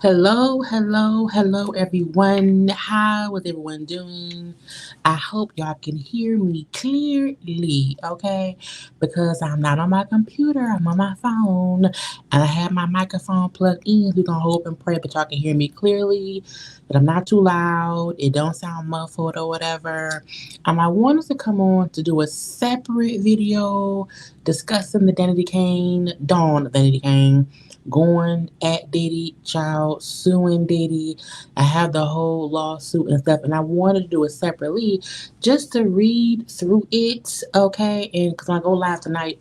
Hello, hello, hello, everyone. How is everyone doing? I hope y'all can hear me clearly, okay? Because I'm not on my computer, I'm on my phone, and I have my microphone plugged in. We're gonna hope and pray that y'all can hear me clearly, that I'm not too loud, it don't sound muffled or whatever. I wanted to come on to do a separate video discussing the Danity Kane going at Diddy, child, suing Diddy. I have the whole lawsuit and stuff, and I wanted to do it separately just to read through it, okay? And because I go live tonight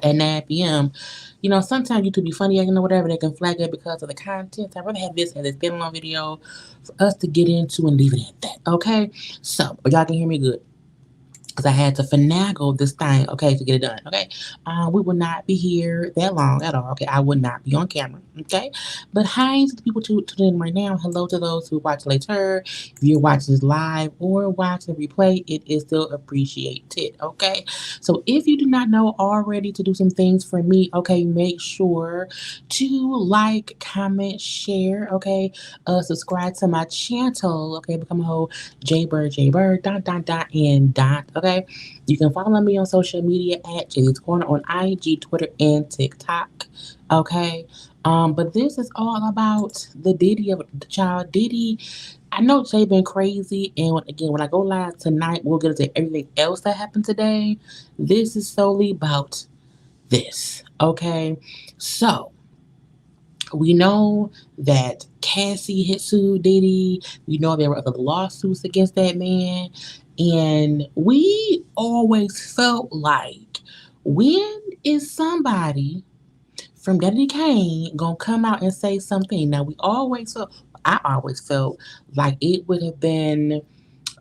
at 9 p.m., you know, sometimes YouTube be funny acting or whatever, they can flag it because of the content. So I'd rather have this as a standalone video for us to get into and leave it at that, okay? So, y'all can hear me good because I had to finagle this thing, okay, to get it done, okay? We will not be here that long at all, okay? I would not be on camera, okay? But hi to the people tuning in right now. Hello to those who watch later. If you're watching this live or watching the replay, it is still appreciated, okay? So if you do not know already to do some things for me, okay, make sure to like, comment, share, okay? Subscribe to my channel, okay? Become a whole JayBird, and okay? You can follow me on social media at JayLeesCorner on IG, Twitter, and TikTok, okay? But this is all about the Diddy of the child. Diddy, I know Jay been crazy, and when I go live tonight, we'll get into everything else that happened today. This is solely about this, okay? So, we know that Cassie had sued Diddy. We know there were other lawsuits against that man. And we always felt like, when is somebody from Diddy Kane gonna come out and say something? Now I always felt like it would have been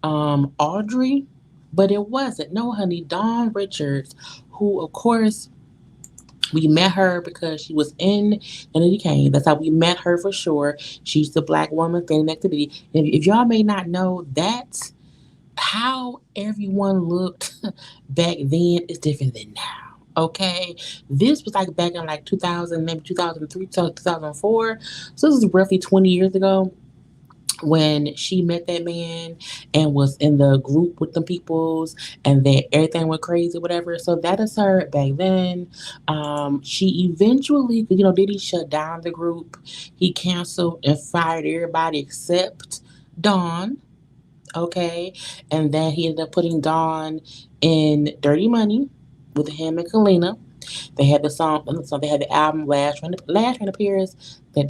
Audrey, but it wasn't. No, honey, Dawn Richards, who of course we met her because she was in Diddy Kane. That's how we met her for sure. She's the black woman standing next to Diddy. And if y'all may not know, that's how everyone looked back then is different than now. Okay, this was like back in like 2000, maybe 2003, 2004. So this is roughly 20 years ago when she met that man and was in the group with the peoples, and then everything went crazy, whatever. So that is her back then. She eventually, you know, Diddy shut down the group. He canceled and fired everybody except Dawn. Okay, and then he ended up putting Dawn in Dirty Money with him and Kalina. They had the song, so they had the album Last Train to Paris that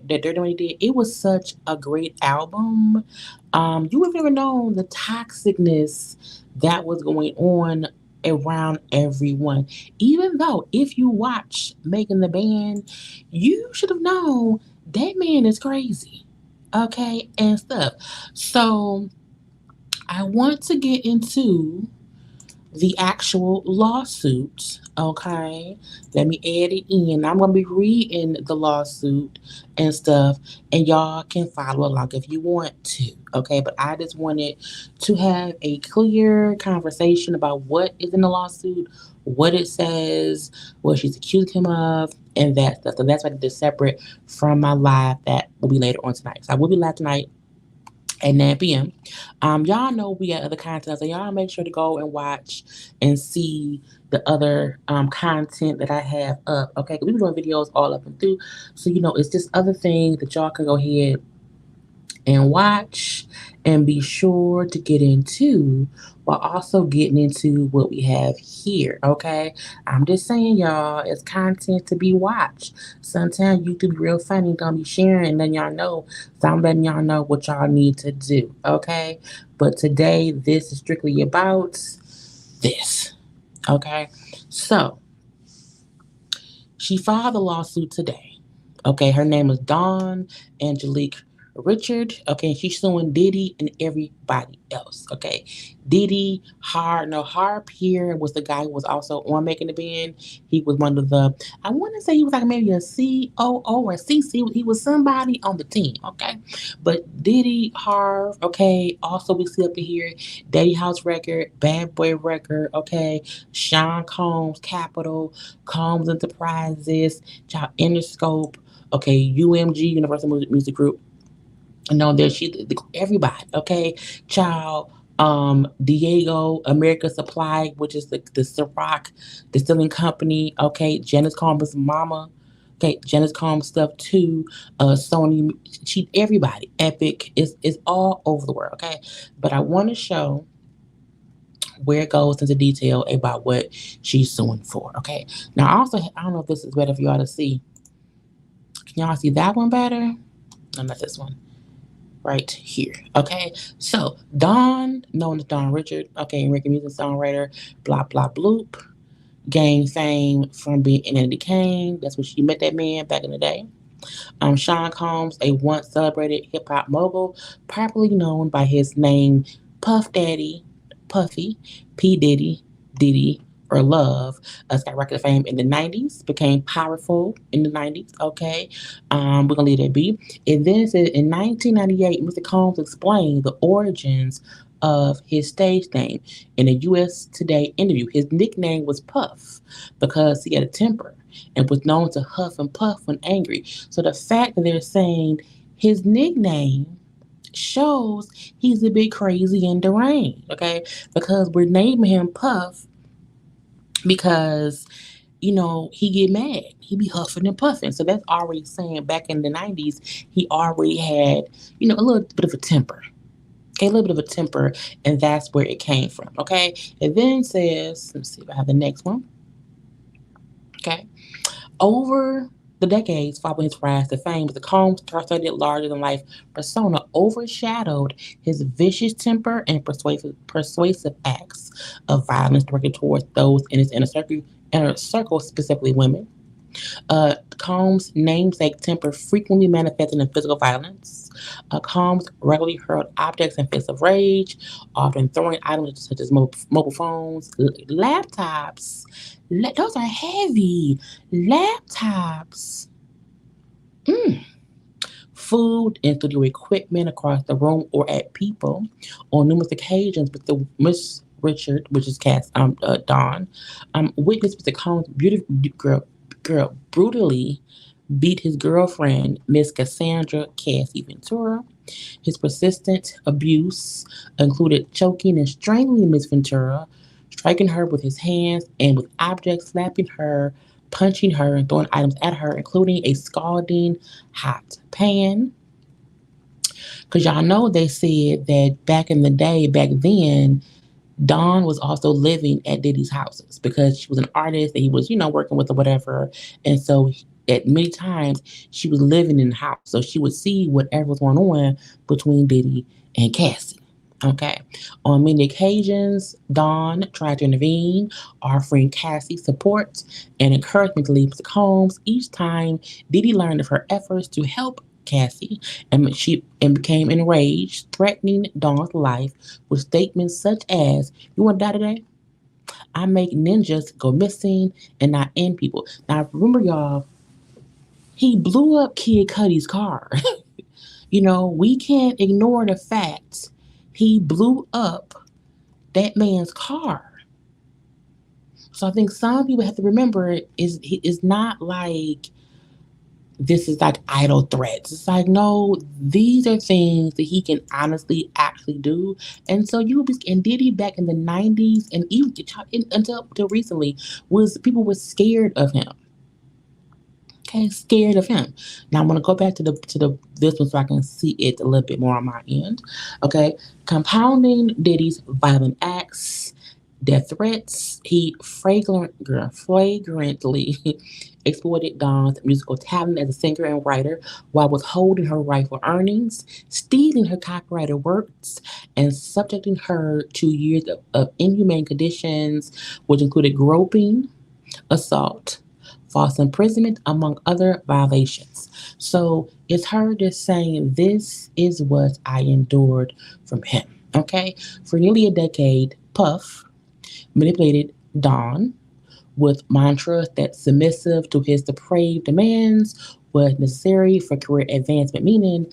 Dirty Money did. It was such a great album. You would never known the toxicness that was going on around everyone. Even though if you watch Making the Band, you should have known that man is crazy. Okay, and stuff. So I want to get into the actual lawsuit. Okay, let me add it in. I'm gonna be reading the lawsuit and stuff, and y'all can follow along if you want to. Okay, but I just wanted to have a clear conversation about what is in the lawsuit, what it says, what she's accused him of, and that stuff. So that's why I did this separate from my live that will be later on tonight. So I will be live tonight at 9 p.m. Y'all know we got other content, so y'all make sure to go and watch and see the other content that I have up. Okay, 'cause we be doing videos all up and through, so it's just other things that y'all can go ahead and watch and be sure to get into while also getting into what we have here. Okay, I'm just saying, y'all, it's content to be watched. Sometimes YouTube be real funny, don't be sharing and letting y'all know. So I'm letting y'all know what y'all need to do. Okay, but today this is strictly about this. Okay, so she filed a lawsuit today. Okay, her name is Dawn Angelique Richard. Okay, she's suing Diddy and everybody else. Okay, Diddy, Har Pierre was the guy who was also on Making the Band. He was one of the, I want to say he was like maybe a COO or CC. He was somebody on the team. Okay, but Diddy, Harv. Okay, also we see up in here Daddy House Record, Bad Boy Record. Okay, Sean Combs, Capital, Combs Enterprises, Child Interscope. Okay, UMG, Universal Music Group. No, there she everybody. Okay, child. Diego America Supply, which is the Ciroc distilling company. Okay, Janice Combs' mama. Okay, Janice Combs stuff too. Sony, she everybody. Epic is all over the world. Okay, but I want to show where it goes into detail about what she's suing for. Okay, now also I don't know if this is better for y'all to see. Can y'all see that one better? No, not this one right here. Okay, so Dawn, known as Dawn Richard, okay, American music songwriter, blah blah bloop, gained fame from being in Eddie Kane. That's when she met that man back in the day. Sean Combs, a once celebrated hip hop mogul, popularly known by his name Puff Daddy, Puffy, P Diddy, Diddy, or Love, skyrocketed fame in the 90s, became powerful in the 90s. Okay, we're gonna leave that be. And then it said in 1998, Mr. Combs explained the origins of his stage name in a US Today interview. His nickname was Puff because he had a temper and was known to huff and puff when angry. So the fact that they're saying his nickname shows he's a bit crazy and deranged, okay? Because we're naming him Puff because he get mad. He be huffing and puffing. So that's already saying back in the 90s, he already had, a little bit of a temper. Okay, a little bit of a temper, and that's where it came from. Okay, it then says, let's see if I have the next one. Okay, over the decades following his rise to fame, the Combs star-studded larger-than-life persona overshadowed his vicious temper and persuasive acts of violence directed towards those in his inner circle, specifically women. Combs' namesake temper frequently manifested in physical violence. Combs regularly hurled objects in fits of rage, often throwing items such as mobile phones, laptops. Those are heavy. Laptops. Mm. Food and studio equipment across the room or at people. On numerous occasions, with the Miss Richard, which is Dawn, witnessed Mr. Combs' beautiful girl brutally beat his girlfriend, Miss Cassandra Cassie Ventura. His persistent abuse included choking and strangling Miss Ventura, striking her with his hands and with objects, slapping her, punching her, and throwing items at her, including a scalding hot pan. Because y'all know they said that back in the day, back then, Dawn was also living at Diddy's houses because she was an artist that he was, working with or whatever. And so at many times she was living in the house. So she would see whatever was going on between Diddy and Cassie. Okay. On many occasions, Dawn tried to intervene, offering Cassie support and encouragement to leave Mr. Combs. Each time, Diddy learned of her efforts to help Cassie, and she became enraged, threatening Dawn's life with statements such as, "You want to die today? I make ninjas go missing and not end people." Now, remember, y'all, he blew up Kid Cudi's car. We can't ignore the fact he blew up that man's car. So I think some people have to remember is not like this is like idle threats. It's like, no, these are things that he can honestly actually do. And so you would be, and Diddy back in the 90s and even until recently was people were scared of him. Okay, scared of him. Now I'm gonna go back to the this one so I can see it a little bit more on my end. Okay, compounding Diddy's violent acts, death threats, he flagrantly exploited Dawn's musical talent as a singer and writer while withholding her rightful earnings, stealing her copyrighted works, and subjecting her to years of inhumane conditions, which included groping, assault, false imprisonment, among other violations. So it's her just saying, "This is what I endured from him." Okay? For nearly a decade, Puff manipulated Dawn with mantras that submissive to his depraved demands was necessary for career advancement, meaning,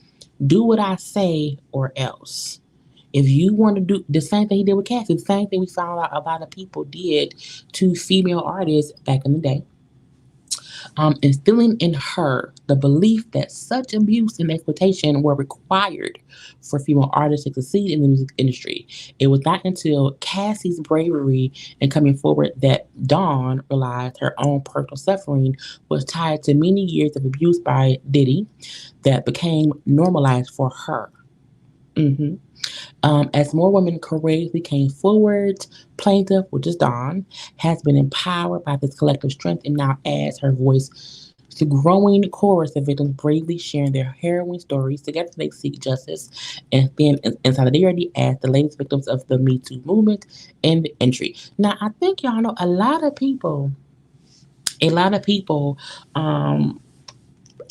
do what I say or else. If you want to do the same thing he did with Cassie, the same thing we found out a lot of people did to female artists back in the day, instilling in her the belief that such abuse and exploitation were required for female artists to succeed in the music industry. It was not until Cassie's bravery in coming forward that Dawn realized her own personal suffering was tied to many years of abuse by Diddy that became normalized for her. Mhm. As more women courageously came forward, plaintiff, which is Dawn, has been empowered by this collective strength and now adds her voice to growing chorus of victims bravely sharing their harrowing stories. Together they seek justice and stand in solidarity as the latest victims of the Me Too movement and the entry. Now, I think y'all know a lot of people um,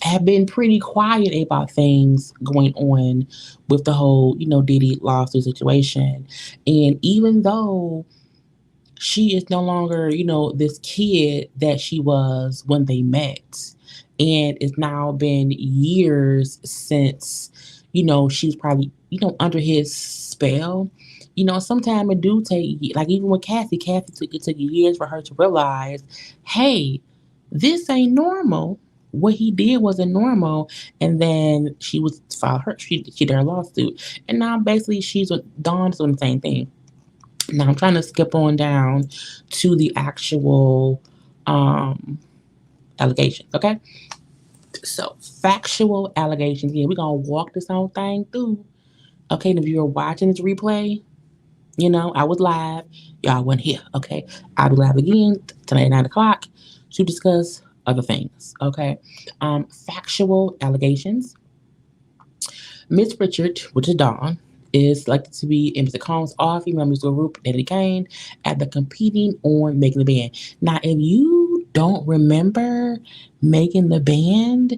have been pretty quiet about things going on with the whole, Diddy lawsuit situation. And even though she is no longer, this kid that she was when they met, and it's now been years since, she's probably, under his spell. Sometimes it do take, like even with Cassie it took years for her to realize, hey, this ain't normal. What he did wasn't normal, and then she was filed her she did her lawsuit, and now basically she's with Dawn's doing the same thing. Now I'm trying to skip on down to the actual um, allegations. Okay, so factual allegations. Yeah, we're gonna walk this whole thing through. Okay, and if you're watching this replay, I was live. Y'all weren't here. Okay, I'll be live again tonight at 9 o'clock to discuss other things. Okay, factual allegations. Miss Richard, which is Dawn, is likely to be in Mr. Combs' all-female musical group, Daddy Kane, at the competing on Making the Band. Now, if you don't remember Making the Band,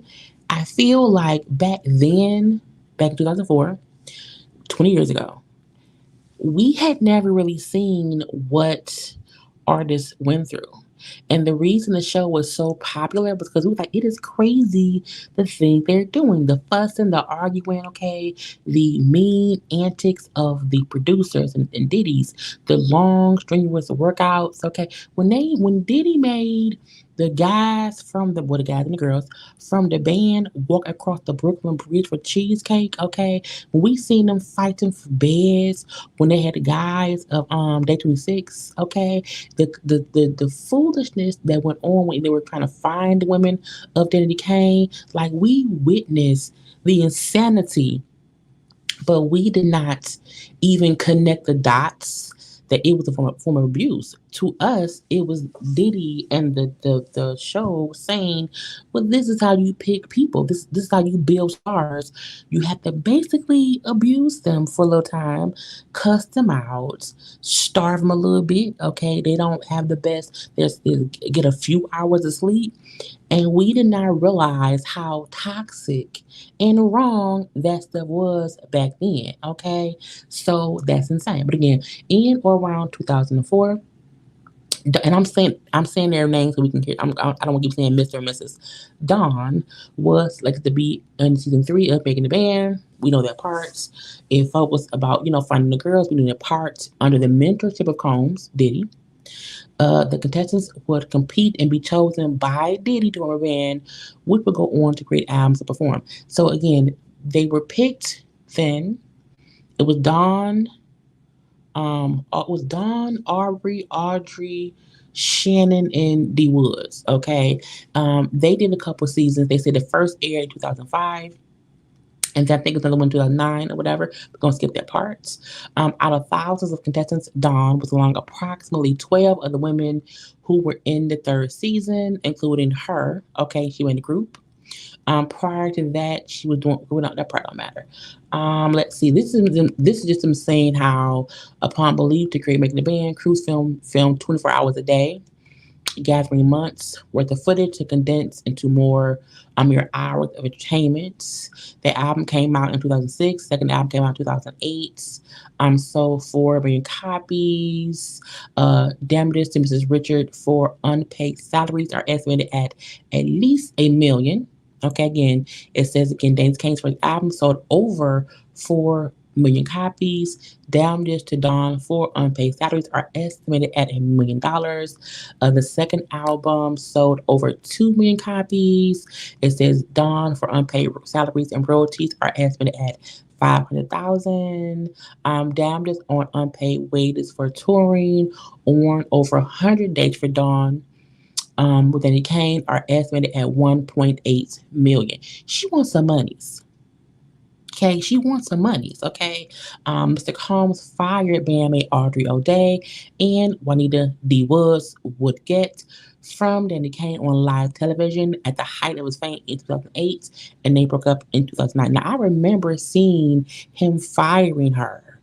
I feel like back then, back in 2004, 20 years ago, we had never really seen what artists went through. And the reason the show was so popular was because we were like, it is crazy the thing they're doing. The fussing, the arguing, okay, the mean antics of the producers and Diddy's, the long, strenuous workouts, okay. When Diddy made the guys and the girls from the band walk across the Brooklyn Bridge for cheesecake, okay. When we seen them fighting for beds, when they had the guys of Day 26, okay, the foolishness that went on when they were trying to find the women of Diddy Kane, like we witnessed the insanity, but we did not even connect the dots that it was a form of abuse. To us, it was Diddy and the show saying, well, this is how you pick people. This is how you build stars. You have to basically abuse them for a little time, cuss them out, starve them a little bit. Okay, they don't have the best. They get a few hours of sleep, and we did not realize how toxic and wrong that stuff was back then. Okay, so that's insane. But again, in or around 2004, and I'm saying their names so we can hear. I don't want to keep saying Mr. and Mrs. Dawn was like to be in season 3 of Making the Band. We know their parts. It focused about finding the girls. We knew their parts under the mentorship of Combs Diddy. The contestants would compete and be chosen by Diddy to form a band, which would go on to create albums to perform. So again, they were picked then. It was Dawn, Aubrey, Audrey, Shannon, and D Woods. Okay, they did a couple seasons. They said the first aired in 2005, and then I think it's another one in 2009 or whatever. We're gonna skip that part. Out of thousands of contestants, Dawn was among approximately 12 of the women who were in the third season, including her. Okay, she went in the group. Prior to that, she was doing. Well, no, that part don't matter. Let's see. This is just them saying how, upon belief to create making the band, crews filmed 24 hours a day, gathering months worth of footage to condense into more mere hours of entertainment. The album came out in 2006. Second album came out in 2008. Sold 4 million copies. Damages to Mrs. Richard for unpaid salaries are estimated at least a million. Okay, again, it says again, Dane's Kane's first album sold over 4 million copies. Damages to Dawn for unpaid salaries are estimated at $1 million. The second album sold over 2 million copies. It says Dawn for unpaid salaries and royalties are estimated at 500,000. Damages on unpaid wages for touring on over 100 days for Dawn with Danny Kane are estimated at 1.8 million. She wants some monies. Okay, she wants some monies. Okay, Mr. Combs fired bandmate Audrey O'Day and Juanita D. Woods would get from Danny Kane on live television at the height of his fame in 2008, and they broke up in 2009. Now I remember seeing him firing her,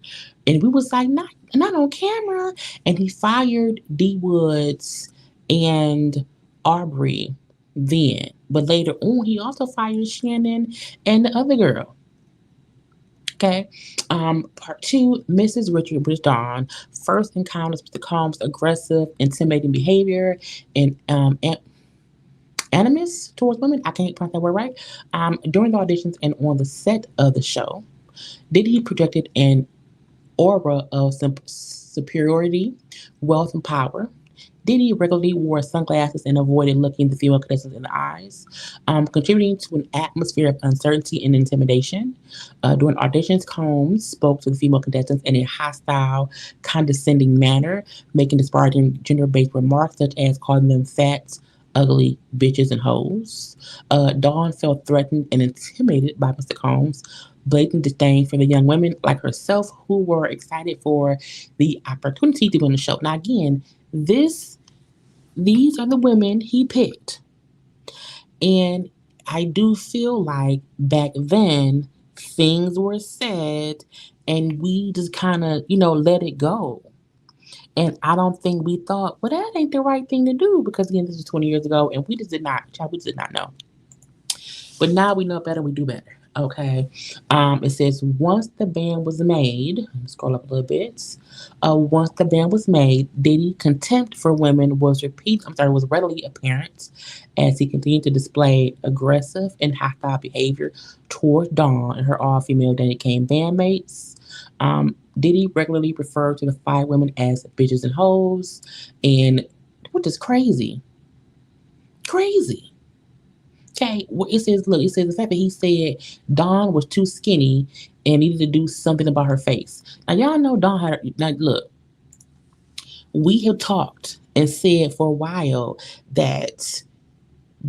and we was like, not on camera. And he fired D. Woods and Aubrey then, but later on he also fired Shannon and the other girl. Okay. Part 2, Mrs. Richard Bridge Dawn first encounters Mr. Combs' aggressive, intimidating behavior and animus towards women. I can't pronounce that word right. During the auditions and on the set of the show, Diddy projected an aura of superiority, wealth, and power. Diddy regularly wore sunglasses and avoided looking the female contestants in the eyes, contributing to an atmosphere of uncertainty and intimidation. During auditions, Combs spoke to the female contestants in a hostile, condescending manner, making disparaging gender-based remarks such as calling them fat, ugly bitches and hoes. Dawn felt threatened and intimidated by Mr. Combs' blatant disdain for the young women like herself who were excited for the opportunity to be on the show. Now, again, these are the women he picked. And I do feel like back then things were said and we just kind of, let it go. And I don't think we thought, well, that ain't the right thing to do because again, this was 20 years ago and we just did not know. But now we know better, we do better. Okay. It says once the band was made, scroll up a little bit. Once the band was made, Diddy contempt for women was readily apparent as he continued to display aggressive and hostile behavior toward Dawn and her all-female Danny Kane bandmates. Diddy regularly referred to the 5 women as bitches and hoes, and which is crazy. Crazy. Okay, well, it says the fact that he said Dawn was too skinny and needed to do something about her face. Now, y'all know Dawn had, now look, we have talked and said for a while that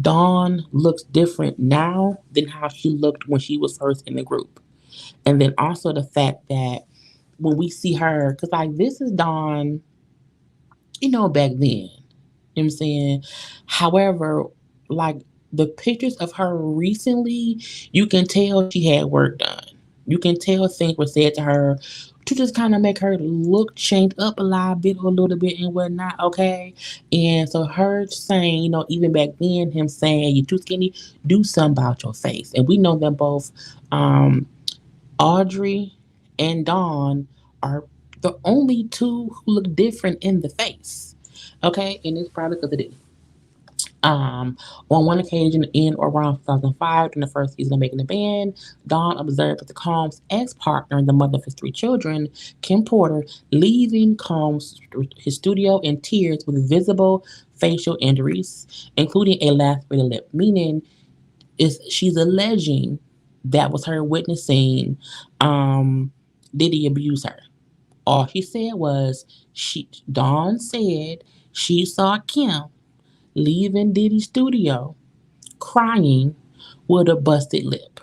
Dawn looks different now than how she looked when she was first in the group. And then also the fact that when we see her, because like this is Dawn, back then. You know what I'm saying? However, like the pictures of her recently, you can tell she had work done. You can tell things were said to her to just kind of make her look changed up a little bit and whatnot, okay? And so her saying, even back then, him saying, you too skinny, do something about your face. And we know them both, um, Audrey and Dawn are the only two who look different in the face. Okay, and it's probably because of Diddy. Um, on one occasion in or around 2005, during the first season of Making the Band, Dawn observed that the Combs' ex-partner, the mother of his three children, Kim Porter, leaving Combs' his studio in tears with visible facial injuries, including a lacerated lip, meaning is she's alleging that was her witnessing Diddy abuse her. All she said was Dawn said she saw Kim leaving Diddy's studio crying with a busted lip.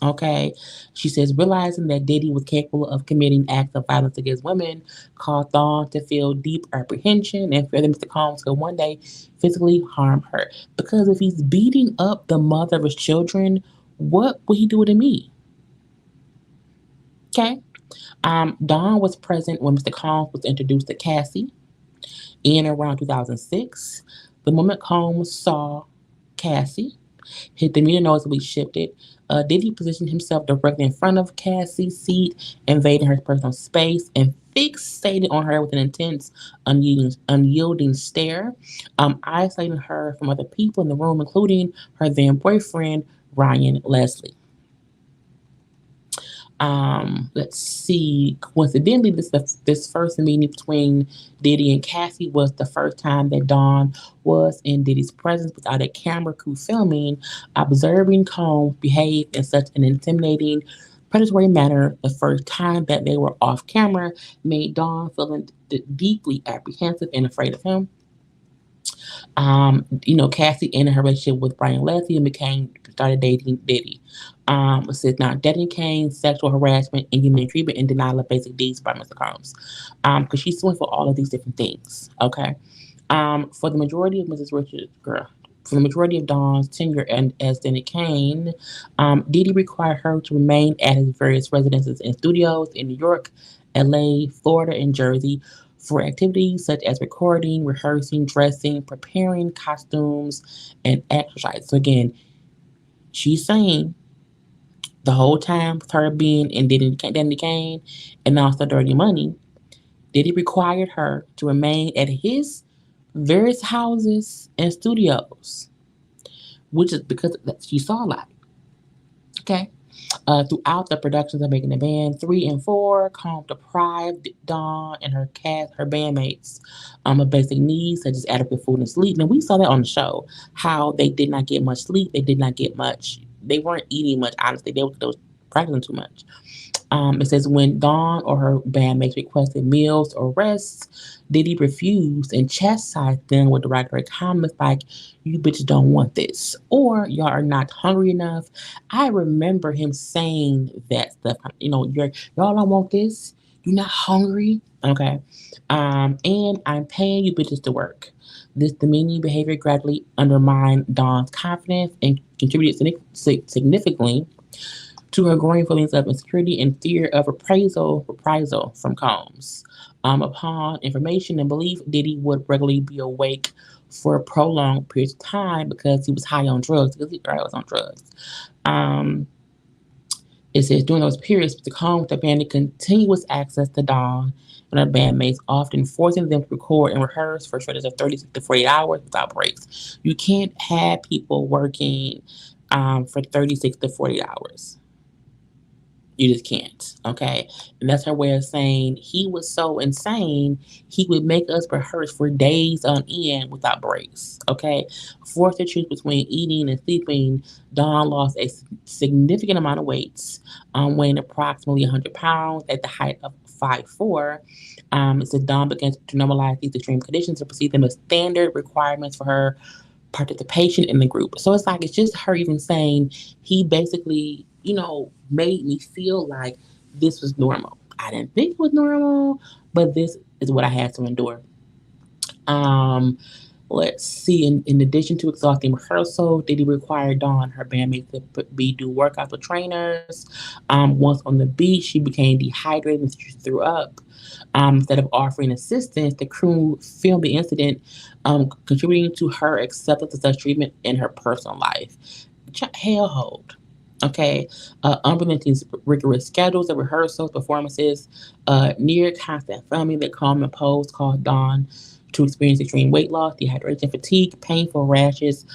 Okay. She says realizing that Diddy was capable of committing acts of violence against women caused Dawn to feel deep apprehension and fear that Mr. Combs could one day physically harm her. Because if he's beating up the mother of his children, what would he do to me? Okay. Dawn was present when Mr. Combs was introduced to Cassie in around 2006. The moment Combs saw Cassie, his demeanor noticeably shifted. Diddy positioned himself directly in front of Cassie's seat, invading her personal space, and fixated on her with an intense, unyielding stare, isolating her from other people in the room, including her then boyfriend, Ryan Leslie. Let's see. Coincidentally, this first meeting between Diddy and Cassie was the first time that Dawn was in Diddy's presence without a camera crew filming, observing Combs behave in such an intimidating, predatory manner. The first time that they were off camera made Dawn feeling deeply apprehensive and afraid of him. Cassie ended her relationship with Brian Leslie and became started dating Diddy. It says now dedicating sexual harassment, inhumane treatment, and denial of basic needs by Mr. Combs. Because she's suing for all of these different things. Okay. For the majority of Mrs. Richards, girl, for the majority of Dawn's tenure and as Danny Kane, Diddy required her to remain at his various residences and studios in New York, LA, Florida, and Jersey for activities such as recording, rehearsing, dressing, preparing costumes, and exercise. So again, she's saying the whole time with her being in Danny Kane and also Dirty Money, Diddy required her to remain at his various houses and studios, which is because she saw a lot. Okay. Throughout the productions of Making the Band 3 and 4, Comp deprived Dawn and her bandmates, of basic needs such as adequate food and sleep. And we saw that on the show, how they did not get much sleep. They did not get much. They weren't eating much. Honestly, they was practicing too much. It says when Dawn or her bandmates requested meals or rests, Diddy refused and chastised them with derogatory comments like, "You bitches don't want this," or "Y'all are not hungry enough." I remember him saying that stuff. Y'all don't want this. You're not hungry. Okay. And I'm paying you bitches to work. This demeaning behavior gradually undermined Dawn's confidence and contributed significantly to her growing feelings of insecurity and fear of reprisal from Combs. Upon information and belief, Diddy would regularly be awake for prolonged periods of time because he was high on drugs, because he was on drugs. Um, it says during those periods, the Combs demanded continuous access to Dawn and her bandmates, often forcing them to record and rehearse for stretches of 36 to 48 hours without breaks. You can't have people working for 36 to 40 hours. You just can't. Okay. And that's her way of saying he was so insane, he would make us rehearse for days on end without breaks. Okay. Forced to choose between eating and sleeping, Dawn lost a significant amount of weight, weighing approximately 100 pounds at the height of 5'4". It said Dawn began to normalize these extreme conditions and perceive them as standard requirements for her participation in the group. So it's like it's just her even saying he basically, made me feel like this was normal. I didn't think it was normal, but this is what I had to endure. Um, let's see. In addition to exhausting rehearsal, Diddy required Dawn, her bandmate, to be do workouts with trainers. Once on the beach, she became dehydrated and she threw up. Instead of offering assistance, the crew filmed the incident, contributing to her acceptance of such treatment in her personal life. Hell hold. Okay, unrelenting rigorous schedules of rehearsals, performances, near constant filming that calm and pose caused Dawn to experience extreme weight loss, dehydration, fatigue, painful rashes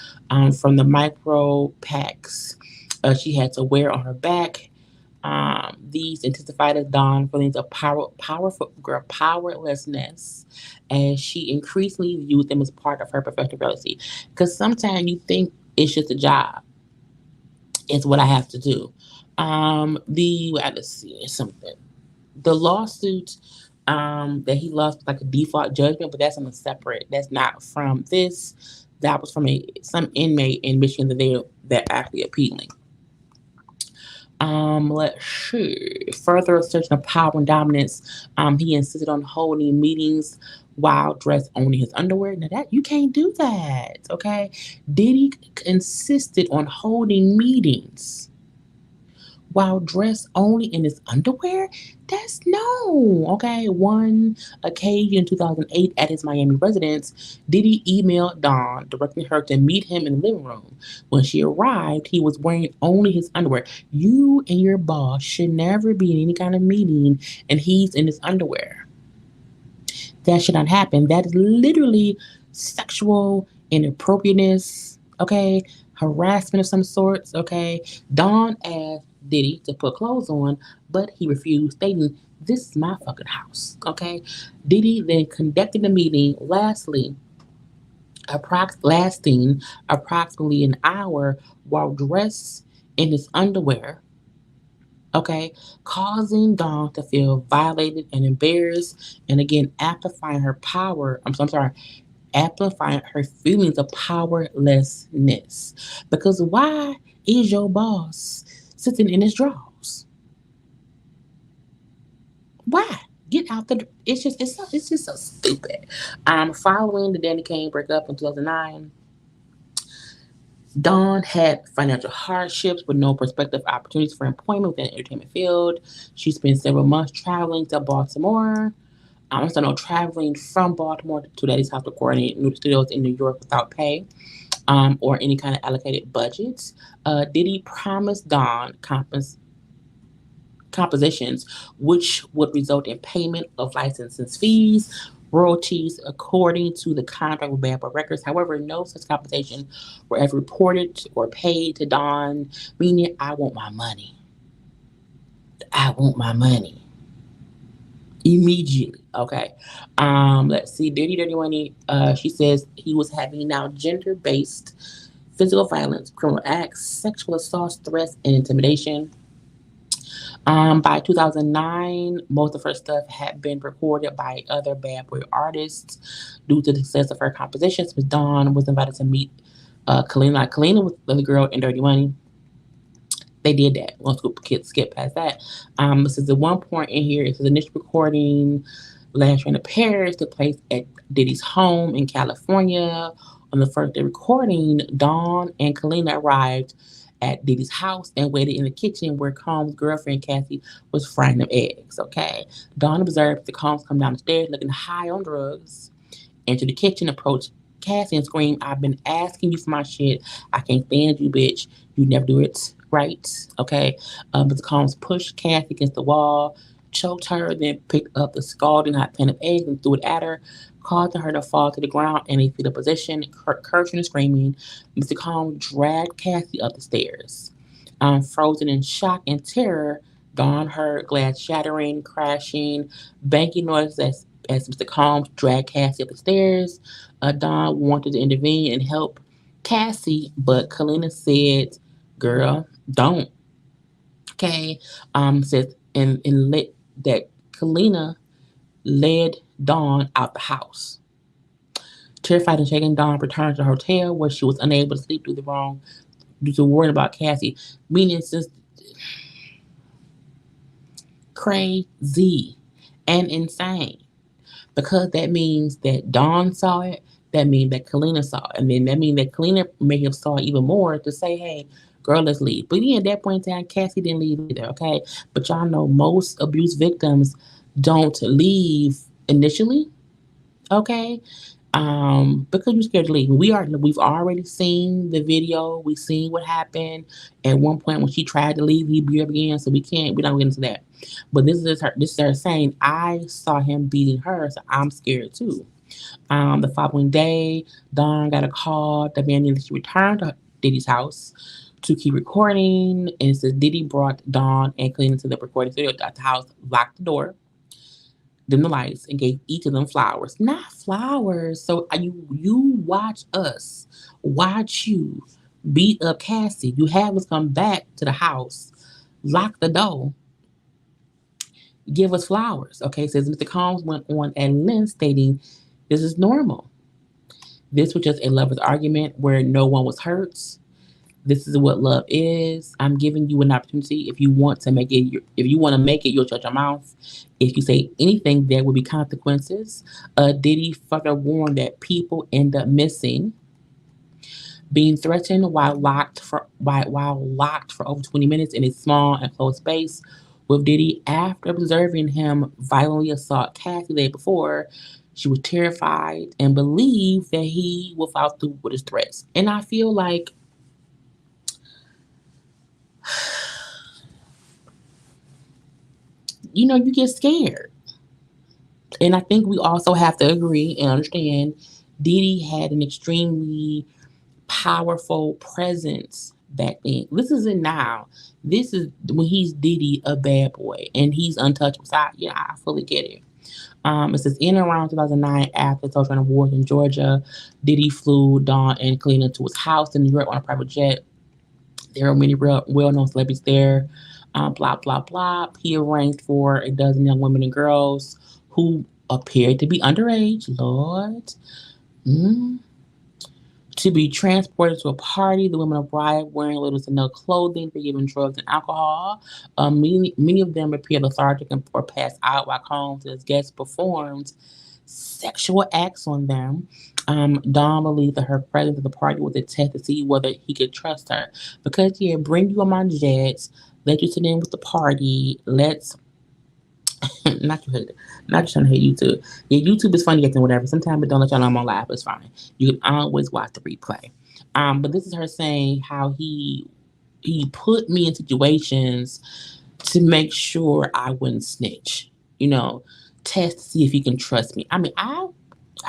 from the micro packs she had to wear on her back. These intensified as Dawn feelings of powerlessness as she increasingly viewed them as part of her professional reality. Because sometimes you think it's just a job, it's what I have to do. Let's see something. The lawsuit that he lost like a default judgment, but that's on a separate. That's not from this. That was from some inmate in Michigan that they're actually appealing. Let's see. Further assertion of power and dominance. He insisted on holding meetings while dressed only his underwear. Now that you can't do that, okay? Diddy insisted on holding meetings while dressed only in his underwear? That's no. Okay. One occasion in 2008 at his Miami residence, Diddy emailed Dawn directing her to meet him in the living room. When she arrived, he was wearing only his underwear. You and your boss should never be in any kind of meeting and he's in his underwear. That should not happen. That is literally sexual inappropriateness, okay? Harassment of some sorts, okay? Dawn asked Diddy to put clothes on, but he refused, stating, "This is my fucking house," okay? Diddy then conducted the meeting, lasting approximately an hour while dressed in his underwear, okay, causing Dawn to feel violated and embarrassed, and again amplifying her power. I'm sorry, amplifying her feelings of powerlessness. Because why is your boss sitting in his drawers? Why? Get out the. It's just so stupid. Following the Danny Kane breakup in 2009, Dawn had financial hardships with no prospective opportunities for employment within the entertainment field. She spent several months traveling to Baltimore. So no traveling from Baltimore to Daddy's house recording new studios in New York without pay or any kind of allocated budgets. Diddy promised Dawn compositions, which would result in payment of licenses fees, royalties according to the contract with Bad Boy Records. However, no such compensation were ever reported or paid to Dawn, meaning I want my money. I want my money immediately. Okay. Let's see. Dirty Money. She says he was having now gender-based physical violence, criminal acts, sexual assault, threats, and intimidation. By 2009, most of her stuff had been recorded by other Bad Boy artists. Due to the success of her compositions, Miss Dawn was invited to meet Kalina. Like, Kalina was the girl in Dirty Money. They did that. Let's skip past that. This is the one point in here. It's the initial recording last year in Paris took place at Diddy's home in California. On the first day recording, Dawn and Kalina arrived at Diddy's house and waited in the kitchen where Combs' girlfriend Cassie was frying them eggs. Okay, Dawn observed the Combs come down the stairs looking high on drugs, enter the kitchen, approach Cassie and scream, "I've been asking you for my shit. I can't stand you, bitch. You never do it right." Okay. Mr. Combs pushed Cassie against the wall, choked her, then picked up the scalding hot pan of eggs and threw it at her, causing her to fall to the ground in a fetal position, cursing and screaming. Mr. Combs dragged Cassie up the stairs. Frozen in shock and terror, Dawn heard glass shattering, crashing, banking noises as Mr. Combs dragged Cassie up the stairs. Dawn wanted to intervene and help Cassie, but Kalina said, "Girl, don't." Okay. Says and let that Kalina led Dawn out the house. Terrified and shaken, Dawn returned to the hotel where she was unable to sleep due to worrying about Cassie. Meaning since crazy and insane because that means that Dawn saw it. That means that Kalina saw it. And then that means that Kalina may have saw it even more to say, hey, girl, let's leave. But yeah, at that point in time, Cassie didn't leave either, okay? But y'all know most abuse victims don't leave initially, okay? Because you're scared to leave. We've already seen the video. We've seen what happened at one point when she tried to leave. He beat her up again, so we don't get into that. But this is her saying, I saw him beating her, so I'm scared too. The following day, Dawn got a call demanding that she return to Diddy's house to keep recording. And it says Diddy brought Dawn and Kalina to the recording studio at the house, locked the door, dim the lights, and gave each of them flowers. Not flowers. So you watch us, watch you beat up Cassie. You have us come back to the house, lock the door, give us flowers. Okay, says Mr. Combs went on at length stating this is normal. This was just a lover's argument where no one was hurt. This is what love is. I'm giving you an opportunity. If you want to make it, if you want to make it, you'll shut your mouth. If you say anything, there will be consequences. Diddy further warned that people end up missing, being threatened while locked for over 20 minutes in a small enclosed space with Diddy after observing him violently assault Cassie the day before. She was terrified and believed that he will follow through with his threats. And I feel like, you get scared. And I think we also have to agree and understand Diddy had an extremely powerful presence back then. This isn't now. This is when he's Diddy, a bad boy, and he's untouchable. So yeah, I fully get it. It says in and around 2009, after the Social Wars in Georgia, Diddy flew Dawn and Kalina to his house in New York on a private jet. There were many well-known celebrities there. Blah blah blah. He arranged for a dozen young women and girls who appeared to be underage. Lord. Mm, to be transported to a party. The women arrived wearing little to no clothing, for given drugs and alcohol. Many of them appeared lethargic or passed out while Combs and his guests performed sexual acts on them. Dawn believed that her presence at the party was a test to see whether he could trust her. Because, yeah, bring you on my jets, let you sit in with the party, let's not you hate it. Not just trying to hate YouTube. Yeah, YouTube is funny acting whatever. Sometimes it don't let y'all know I'm on live. It's fine. You can always watch the replay. But this is her saying how he put me in situations to make sure I wouldn't snitch. You know, test to see if he can trust me. I mean, I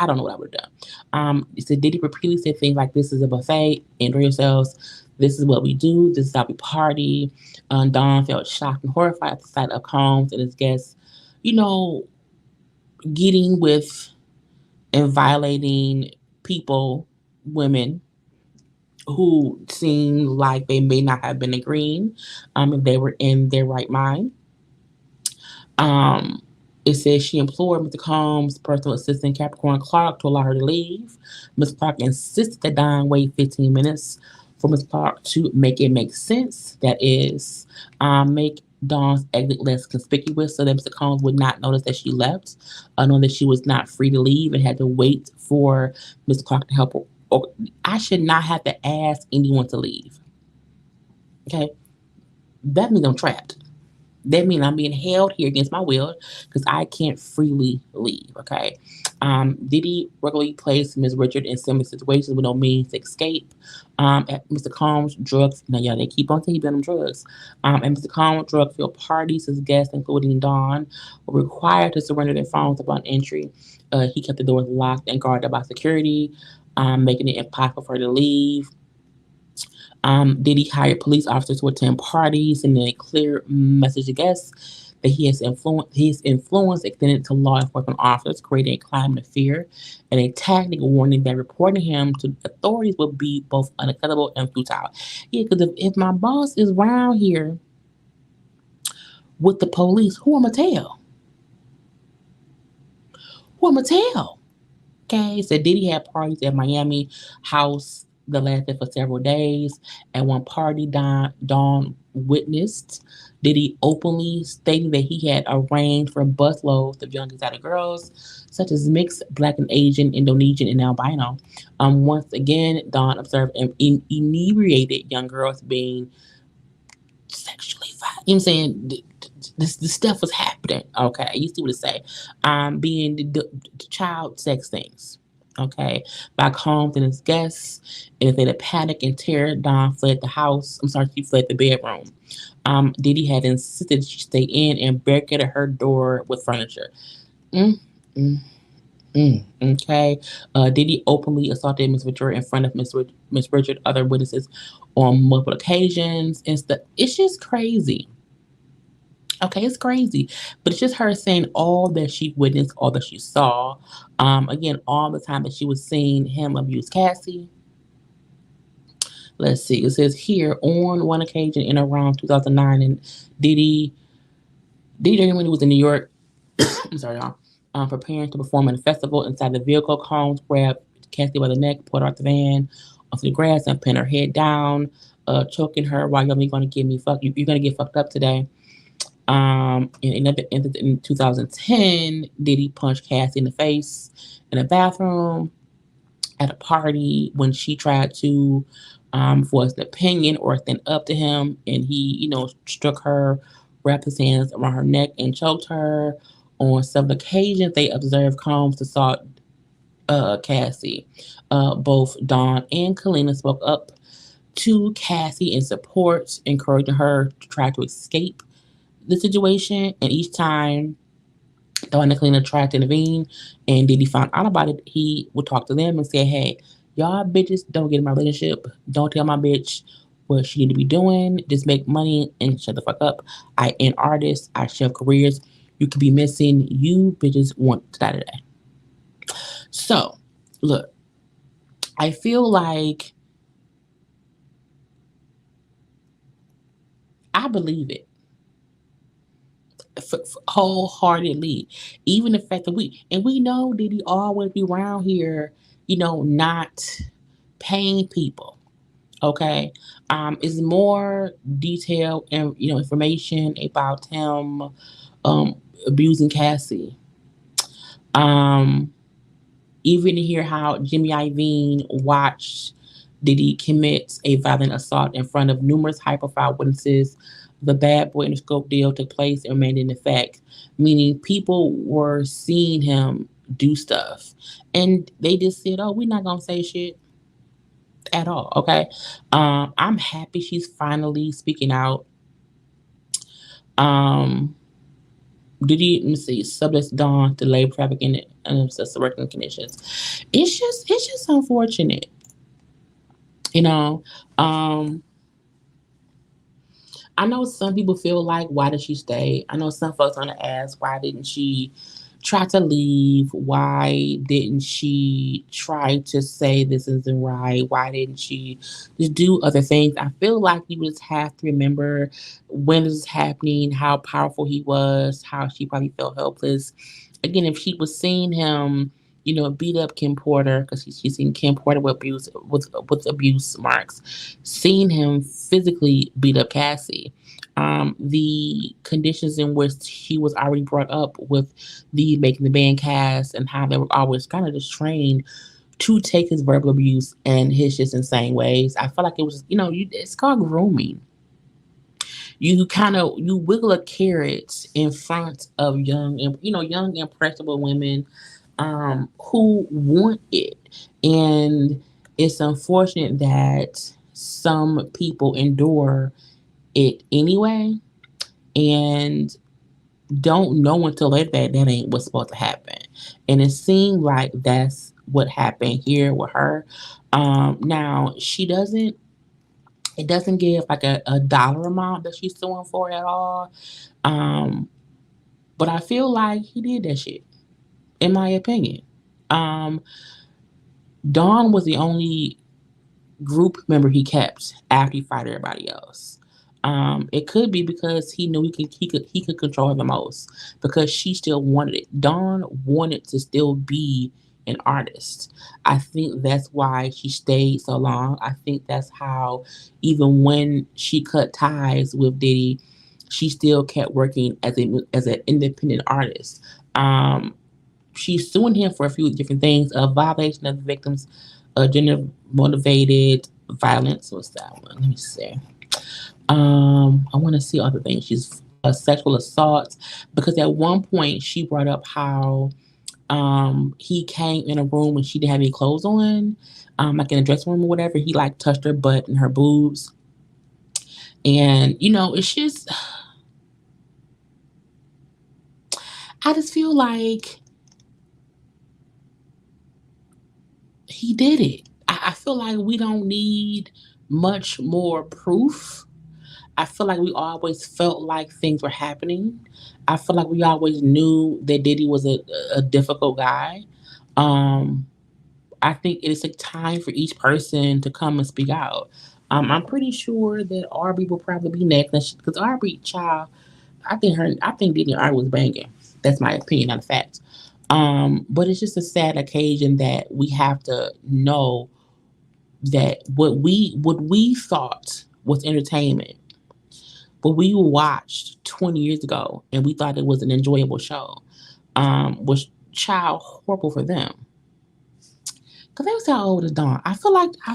don't know what I would have done. It said Diddy repeatedly said things like, "This is a buffet. Enjoy yourselves. This is what we do. This is how we party." Dawn felt shocked and horrified at the sight of Combs and his guests, you know, getting with and violating people, women who seemed like they may not have been agreeing, if they were in their right mind. Um, it says she implored Mr. Combs' personal assistant Capricorn Clark to allow her to leave. Ms. Clark insisted that Don wait 15 minutes for Ms. Clark to make it make sense. That is, make Dawn's exit less conspicuous so that Mr. Combs would not notice that she left, knowing that she was not free to leave and had to wait for Ms. Clark to help her. Or, I should not have to ask anyone to leave. Okay? That means I'm trapped. That means I'm being held here against my will because I can't freely leave. Okay. Diddy regularly placed Ms. Richard in similar situations with no means to escape. At Mr. Combs' drugs, now yeah, they keep on taking them drugs. At Mr. Combs' drug-filled parties, his guests, including Dawn, were required to surrender their phones upon entry. He kept the doors locked and guarded by security, making it impossible for her to leave. Diddy hired police officers to attend parties and then a clear message to guests that his influence extended to law enforcement officers, creating a climate of fear and a tactic warning that reporting him to authorities would be both unacceptable and futile. Yeah, because if my boss is around here with the police, who am I tell? Who am I tell? Okay, so Diddy had parties at Miami house that lasted for several days. At one party, Dawn witnessed Diddy openly stating that he had arranged for busloads of young exotic girls, such as mixed black and Asian, Indonesian, and albino. Once again, Don observed inebriated young girls being sexually violent. You know what I'm saying? This stuff was happening. Okay, you see what it say? Being the child sex things. Okay, back home to his guests, in a state of panic and terror, Dawn fled the house. I'm sorry, she fled the bedroom. Diddy had insisted she stay in and barricaded her door with furniture. Mm, mm, okay. Diddy openly assaulted Miss Victoria in front of Miss Richard, other witnesses on multiple occasions and stuff. It's just crazy. Okay, it's crazy. But it's just her saying all that she witnessed, all that she saw. Again, all the time that she was seeing him abuse Cassie. Let's see. It says here on one occasion in around 2009, and Diddy when he was in New York. I'm sorry, y'all. Preparing to perform at a festival inside the vehicle. Combs grabbed Cassie by the neck, pulled her out the van onto the grass, and pinned her head down, choking her. Why you're going to get me fucked? You're going to get fucked up today. In another instance in 2010, Diddy punched Cassie in the face in a bathroom at a party when she tried to voice an opinion or stand up to him, and he, struck her, wrapped his hands around her neck, and choked her. On several occasions, they observed Combs assault Cassie. Both Dawn and Kalina spoke up to Cassie in support, encouraging her to try to escape the situation. And each time Dawn and Kalina tried to intervene and Diddy found out about it, he would talk to them and say, hey, y'all bitches don't get in my relationship. Don't tell my bitch what she need to be doing. Just make money and shut the fuck up. I end artists. I chef careers. You could be missing. You bitches want to die today. So, look, I feel like I believe it wholeheartedly. Even the fact that we know that he always be around here, not paying people. Okay, is more detail and information about him um abusing Cassie. Um, Even to hear how Jimmy Iovine watched Diddy commit a violent assault in front of numerous high-profile witnesses. The bad boy and the scope deal took place and remained in effect, meaning people were seeing him do stuff, and they just said, "Oh, we're not gonna say shit at all." Okay, I'm happy she's finally speaking out. Um, Diddy, let me see, subjects Dawn to labor trafficking and obsessive working conditions. It's just unfortunate, you know. Um, I know some people feel like, why did she stay? I know some folks want to ask, why didn't she try to leave? Why didn't she try to say this isn't right? Why didn't she just do other things? I feel like you just have to remember when this is happening, how powerful he was, how she probably felt helpless. Again, if she was seeing him, beat up Kim Porter, because she's seen Kim Porter with abuse marks, seeing him physically beat up Cassie, the conditions in which he was already brought up with the making the band cast, and how they were always kind of just trained to take his verbal abuse and his just insane ways. I felt like it was, it's called grooming. You wiggle a carrot in front of young impressionable women who want it, and it's unfortunate that some people endure it anyway and don't know until later that that ain't what's supposed to happen. And it seemed like that's what happened here with her. Now she doesn't. It doesn't give like a dollar amount that she's suing for at all. Um, but I feel like he did that shit, in my opinion. Um, Dawn was the only group member he kept after he fired everybody else. It could be because he knew he could control her the most, because she still wanted it. Dawn wanted to still be an artist. I think that's why she stayed so long. I think that's how, even when she cut ties with Diddy, she still kept working as an independent artist. Um, she's suing him for a few different things: a violation of the victims, gender motivated violence. What's that one? Let me see. I want to see other things. She's sexual assault, because at one point she brought up how he came in a room and she didn't have any clothes on, like in a dressing room or whatever. He like touched her butt and her boobs, and it's just, I just feel like he did it. I feel like we don't need much more proof. I feel like we always felt like things were happening. I feel like we always knew that Diddy was a difficult guy. Um, I think it is a time for each person to come and speak out. I'm pretty sure that Aubrey will probably be next, because Aubrey, child, I think Diddy and Aubrey was banging. That's my opinion, not a fact. But it's just a sad occasion that we have to know that what we thought was entertainment, what we watched 20 years ago, and we thought it was an enjoyable show, was child horrible for them. Cause they was how old is Dawn? I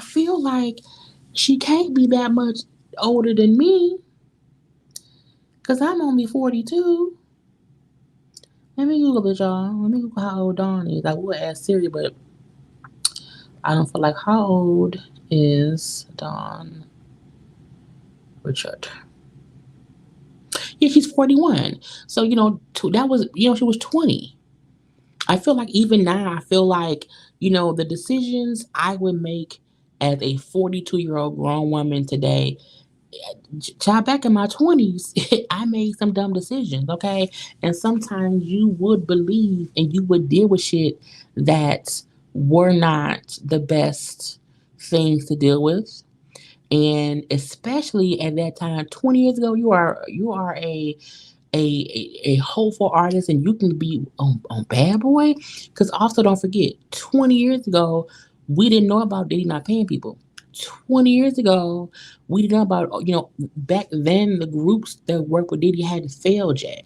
feel like she can't be that much older than me. Cause I'm only 42. Let me Google it, y'all. Let me Google how old Dawn is. I would ask Siri, but I don't feel like. How old is Dawn Richard? Yeah, she's 41. So that was, she was 20. I feel like even now, I feel like, the decisions I would make as a 42-year-old grown woman today, child, back in my 20s, I made some dumb decisions, okay? And sometimes you would believe and you would deal with shit that were not the best things to deal with. And especially at that time, 20 years ago, you are a hopeful artist, and you can be on Bad Boy. Because also, don't forget, 20 years ago, we didn't know about Diddy not paying people. 20 years ago, we didn't know about, back then the groups that worked with Diddy hadn't failed yet.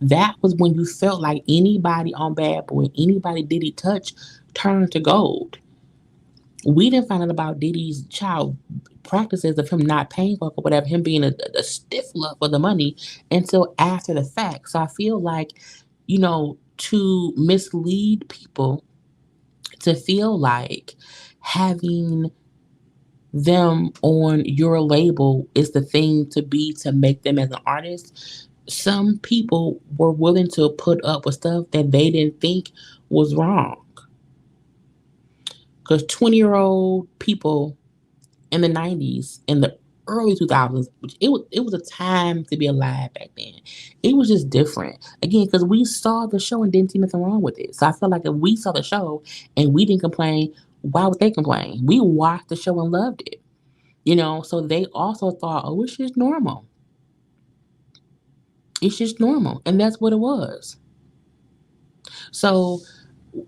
That was when you felt like anybody on Bad Boy, anybody Diddy touch, turned to gold. We didn't find out about Diddy's child practices of him not paying for it or whatever, him being a stiffler for the money, until after the fact. So I feel like, to mislead people to feel like having them on your label is the thing to be to make them as an artist. Some people were willing to put up with stuff that they didn't think was wrong. Because 20-year-old people in the 90s, in the early 2000s, which it was a time to be alive back then. It was just different. Again, because we saw the show and didn't see nothing wrong with it. So I feel like if we saw the show and we didn't complain, why would they complain? We watched the show and loved it. So they also thought, oh, it's just normal. It's just normal. And that's what it was. So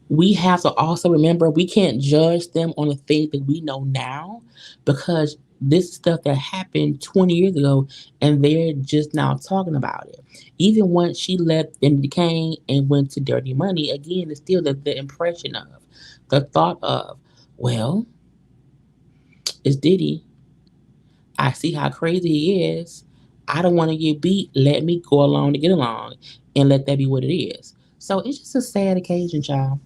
we have to also remember we can't judge them on the things that we know now, because this stuff that happened 20 years ago and they're just now talking about it. Even once she left Indie Kane and went to Dirty Money, again, it's still the impression of, the thought of, well, it's Diddy. I see how crazy he is. I don't want to get beat. Let me go along to get along, and let that be what it is. So it's just a sad occasion, child.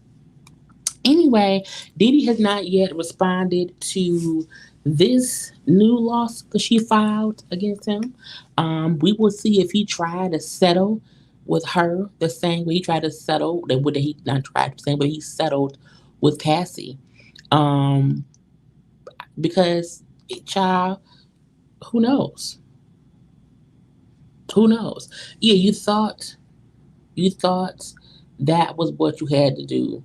Anyway, Didi has not yet responded to this new lawsuit that she filed against him. We will see if he tried to settle with her the same way he tried to settle. That would he not tried the same way he settled with Cassie. Um, because, child, who knows? Who knows? Yeah, you thought that was what you had to do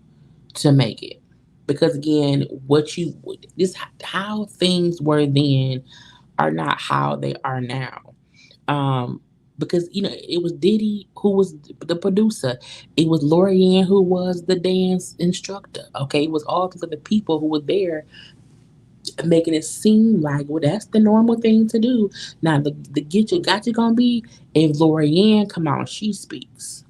to make it. Because again, this how things were then are not how they are now. because it was Diddy who was the producer. It was Lorianne who was the dance instructor. Okay, it was all of the people who were there making it seem like, well, that's the normal thing to do. Now the get you got you gonna be if Lorianne come out and she speaks.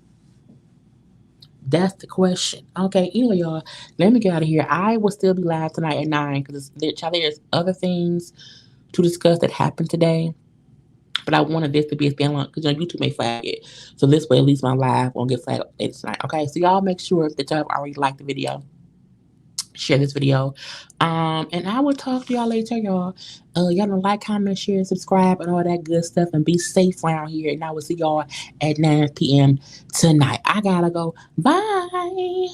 That's the question. Okay, anyway, y'all, let me get out of here. I will still be live tonight at 9 because there's other things to discuss that happened today. But I wanted this to be a standalone because YouTube may flag it. So this way, at least my live won't get flagged later tonight. Okay, so y'all make sure that y'all have already liked the video, share this video. And I will talk to y'all later, y'all. Y'all know, like, comment, share, subscribe, and all that good stuff. And be safe around here. And I will see y'all at 9 p.m. tonight. I gotta go. Bye.